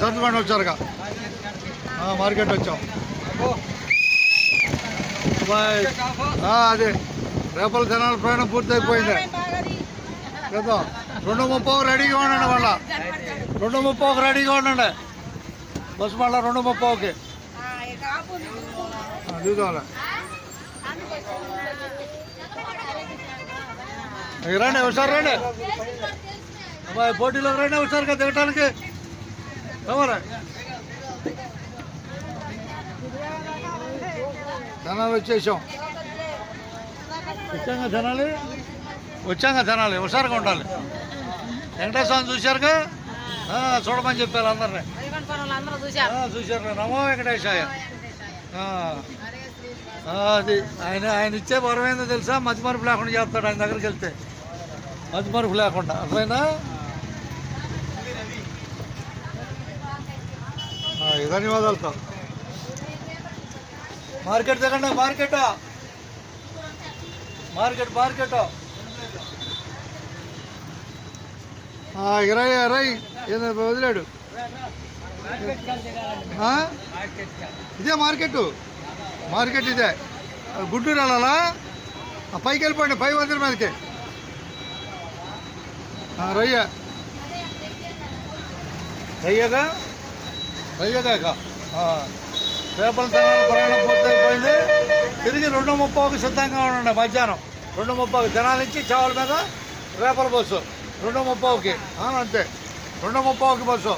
సర్దుకొని వచ్చారుగా మార్కెట్ వచ్చాం. అదే రేపల జనాల ప్రయాణం పూర్తయిపోయింది కదా. 2:30 రెడీగా ఉండండి, మళ్ళా 2:30 రెడీగా ఉండండి. బస్సు మళ్ళీ 2:30కి దిగుతాంలే. రండి ఒకసారి, రండి అబ్బాయి పోటీలోకి రండి ఒకసారిగా దిగటానికి. ఎవరా జనాలు వచ్చేసాం. వచ్చాక జనాలు ఒకసారిగా ఉండాలి. వెంకటేశ్వరం చూశారుగా, చూడమని చెప్పారు అందరినీ. చూశారు. నమో వెంకటేశాయ. అది ఆయన ఇచ్చే వరం ఏందో తెలుసా? మతి మరుపు లేకుండా చేస్తాడు ఆయన దగ్గరికి వెళ్తే. మతి మరుపు లేకుండా అర్థమైనా. ధన్యవాదాలతో మార్కెట్ దిగండి. మార్కెట్ ఇరవై ఏదో వదిలాడు. ఇదే మార్కెట్ ఇదే. గుంటూరు వెళ్ళాలా? పైకి వెళ్ళిపోండి, 500 మీదకి. రయ్యగా రేపల ప్రయాణం పూర్తయిపోయింది. తిరిగి 2:30కి సిద్ధంగా ఉండండి. మధ్యాహ్నం 2:30 జనాల నుంచి చావల మీద రేపల బస్సు 2:30కి. అంతే 2:30కి బస్సు.